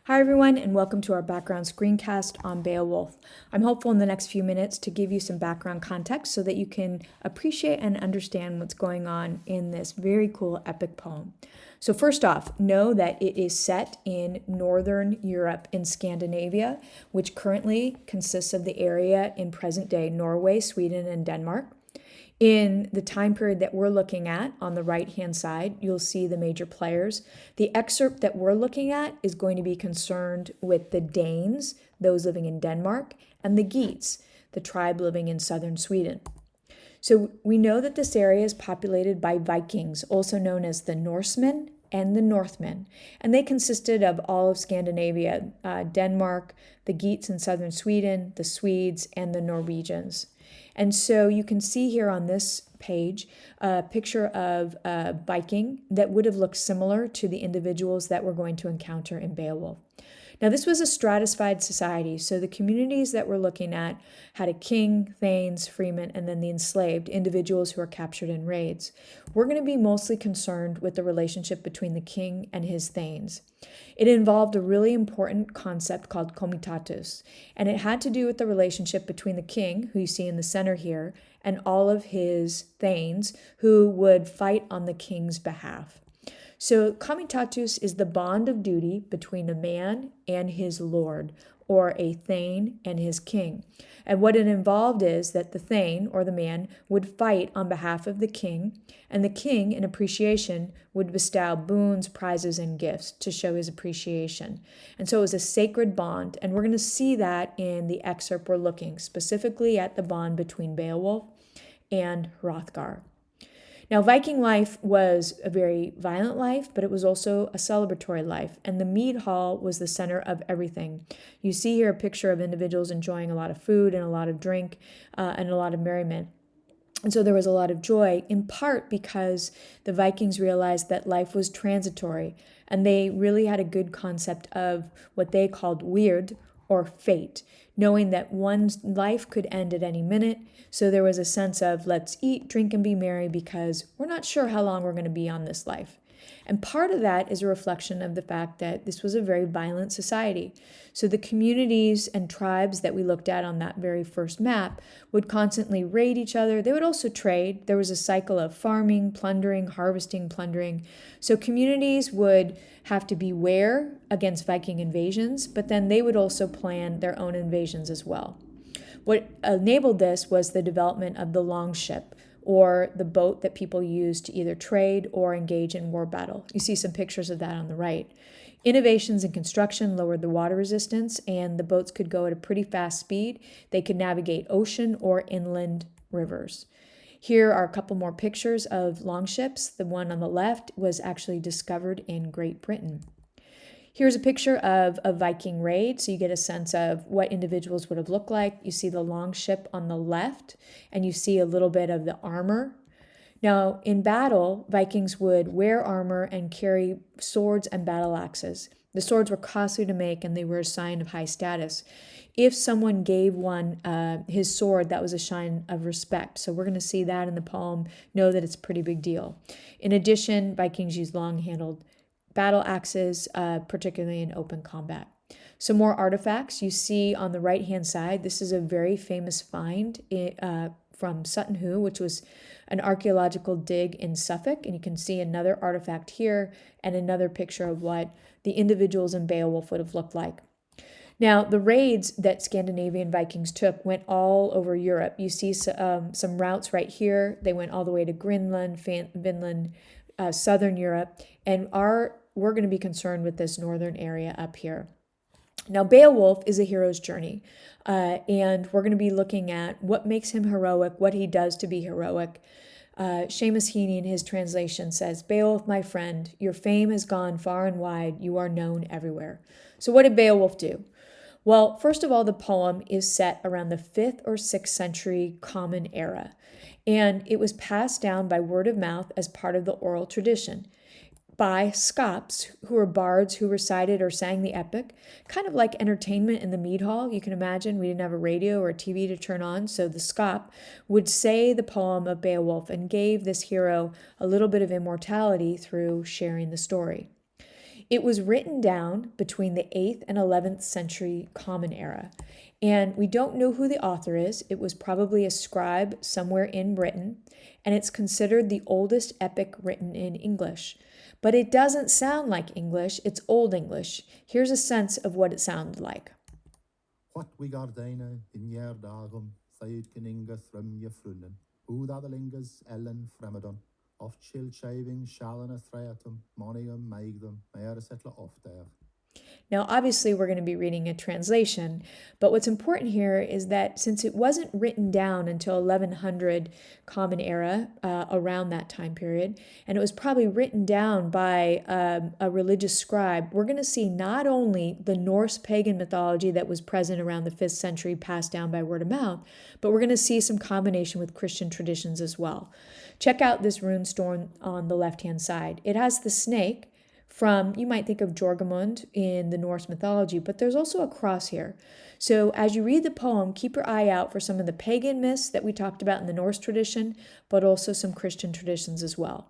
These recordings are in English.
Hi everyone, and welcome to our background screencast on Beowulf. I'm hopeful in the next few minutes to give you some background context so that you can appreciate and understand what's going on in this very cool epic poem. So first off, know that it is set in Northern Europe in Scandinavia, which currently consists of the area in present-day Norway, Sweden, and Denmark. In the time period that we're looking at on the right-hand side, you'll see the major players. The excerpt that we're looking at is going to be concerned with the Danes, those living in Denmark, and the Geats, the tribe living in southern Sweden. So we know that this area is populated by Vikings, also known as the Norsemen and the Northmen, and they consisted of all of Scandinavia, Denmark, the Geats in southern Sweden, the Swedes, and the Norwegians. And so you can see here on this page a picture of a Viking that would have looked similar to the individuals that we're going to encounter in Beowulf. Now, this was a stratified society, so the communities that we're looking at had a king, thanes, freemen, and then the enslaved, individuals who are captured in raids. We're going to be mostly concerned with the relationship between the king and his thanes. It involved a really important concept called comitatus, and it had to do with the relationship between the king, who you see in the center here, and all of his thanes who would fight on the king's behalf. So comitatus is the bond of duty between a man and his lord, or a thane and his king. And what it involved is that the thane, or the man, would fight on behalf of the king, and the king, in appreciation, would bestow boons, prizes, and gifts to show his appreciation. And so it was a sacred bond, and we're going to see that in the excerpt we're looking, specifically at the bond between Beowulf and Hrothgar. Now, Viking life was a very violent life, but it was also a celebratory life, and the mead hall was the center of everything. You see here a picture of individuals enjoying a lot of food and a lot of drink and a lot of merriment. And so there was a lot of joy, in part because the Vikings realized that life was transitory, and they really had a good concept of what they called weird, or fate, knowing that one's life could end at any minute. So there was a sense of let's eat, drink, and be merry because we're not sure how long we're going to be on this life. And part of that is a reflection of the fact that this was a very violent society. So the communities and tribes that we looked at on that very first map would constantly raid each other. They would also trade. There was a cycle of farming, plundering, harvesting, plundering. So communities would have to beware against Viking invasions, but then they would also plan their own invasions as well. What enabled this was the development of the longship, or the boat that people used to either trade or engage in war battle. You see some pictures of that on the right. Innovations in construction lowered the water resistance, and the boats could go at a pretty fast speed. They could navigate ocean or inland rivers. Here are a couple more pictures of longships. The one on the left was actually discovered in Great Britain. Here's a picture of a Viking raid, so you get a sense of what individuals would have looked like. You see the longship on the left, and you see a little bit of the armor. Now, in battle, Vikings would wear armor and carry swords and battle axes. The swords were costly to make, and they were a sign of high status. If someone gave one his sword, that was a sign of respect. So we're going to see that in the poem, know that it's a pretty big deal. In addition, Vikings used long-handled battle axes, particularly in open combat. Some more artifacts you see on the right-hand side. This is a very famous find from Sutton Hoo, which was an archaeological dig in Suffolk. And you can see another artifact here and another picture of what the individuals in Beowulf would have looked like. Now, the raids that Scandinavian Vikings took went all over Europe. You see some routes right here. They went all the way to Greenland, Finland, southern Europe, and we're going to be concerned with this northern area up here. Now, Beowulf is a hero's journey, and we're going to be looking at what makes him heroic, what he does to be heroic. Seamus Heaney, in his translation, says, "Beowulf, my friend, your fame has gone far and wide. You are known everywhere." So what did Beowulf do? Well, first of all, the poem is set around the 5th or 6th century Common Era, and it was passed down by word of mouth as part of the oral tradition by Scops, who were bards who recited or sang the epic, kind of like entertainment in the mead hall. You can imagine we didn't have a radio or a TV to turn on, so the Scop would say the poem of Beowulf and gave this hero a little bit of immortality through sharing the story. It was written down between the 8th and 11th century Common Era, and we don't know who the author is. It was probably a scribe somewhere in Britain, and it's considered the oldest epic written in English. But it doesn't sound like English, it's Old English. Here's a sense of what it sounded like. What we gardaina in yer dagum, said Keninga thrum ye frunnen, Udadalingas ellen fremedon, of chill shaving, shalana threatum, monium maigdum, maer settle off there. Now, obviously, we're going to be reading a translation, but what's important here is that since it wasn't written down until 1100 Common Era, around that time period, and it was probably written down by a religious scribe, we're going to see not only the Norse pagan mythology that was present around the 5th century passed down by word of mouth, but we're going to see some combination with Christian traditions as well. Check out this rune stone on the left-hand side. It has the snake from, you might think of Jorgamund in the Norse mythology, but there's also a cross here. So as you read the poem, keep your eye out for some of the pagan myths that we talked about in the Norse tradition, but also some Christian traditions as well.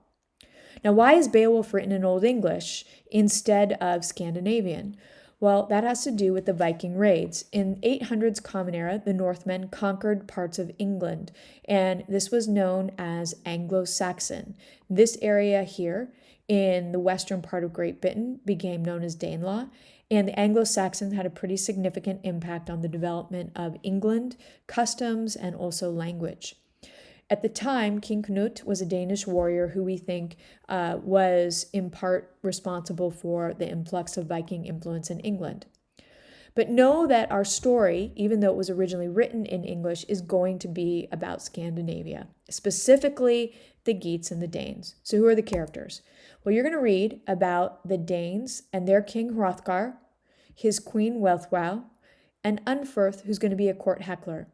Now, why is Beowulf written in Old English instead of Scandinavian? Well, that has to do with the Viking raids. In 800s Common Era, the Northmen conquered parts of England, and this was known as Anglo-Saxon. This area here in the western part of Great Britain became known as Danelaw, and the Anglo-Saxons had a pretty significant impact on the development of England, customs, and also language. At the time, King Canute was a Danish warrior who we think was in part responsible for the influx of Viking influence in England. But know that our story, even though it was originally written in English, is going to be about Scandinavia, specifically the Geats and the Danes. So who are the characters? Well, you're going to read about the Danes and their king Hrothgar, his queen Wealhtheow, and Unferth, who's going to be a court heckler.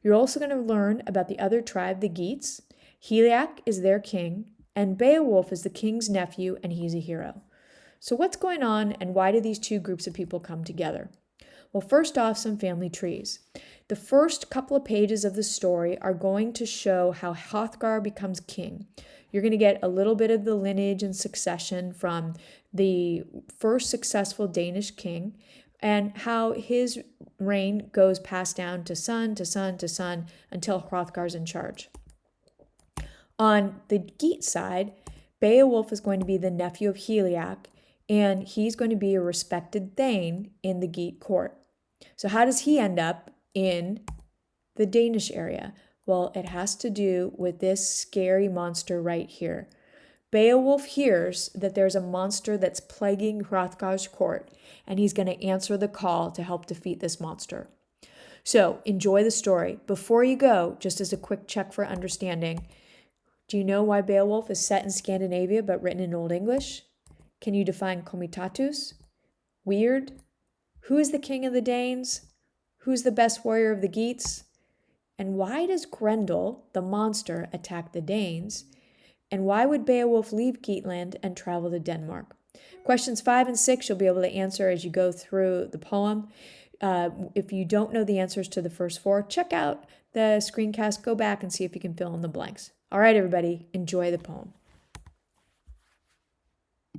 You're also going to learn about the other tribe, the Geats. Heliac is their king, and Beowulf is the king's nephew, and he's a hero. So what's going on, and why do these two groups of people come together? Well, first off, some family trees. The first couple of pages of the story are going to show how Hrothgar becomes king. You're going to get a little bit of the lineage and succession from the first successful Danish king, and how his reign goes passed down to son, to son, to son, until Hrothgar's in charge. On the Geat side, Beowulf is going to be the nephew of Heliac, and he's going to be a respected thane in the Geat court. So how does he end up in the Danish area? Well, it has to do with this scary monster right here. Beowulf hears that there's a monster that's plaguing Hrothgar's court, and he's going to answer the call to help defeat this monster. So enjoy the story. Before you go, just as a quick check for understanding, do you know why Beowulf is set in Scandinavia but written in Old English? Can you define comitatus? Weird? Who is the king of the Danes? Who's the best warrior of the Geats? And why does Grendel, the monster, attack the Danes? And why would Beowulf leave Geatland and travel to Denmark? Questions 5 and 6 you'll be able to answer as you go through the poem. If you don't know the answers to the first 4, check out the screencast, go back and see if you can fill in the blanks. All right, everybody, enjoy the poem.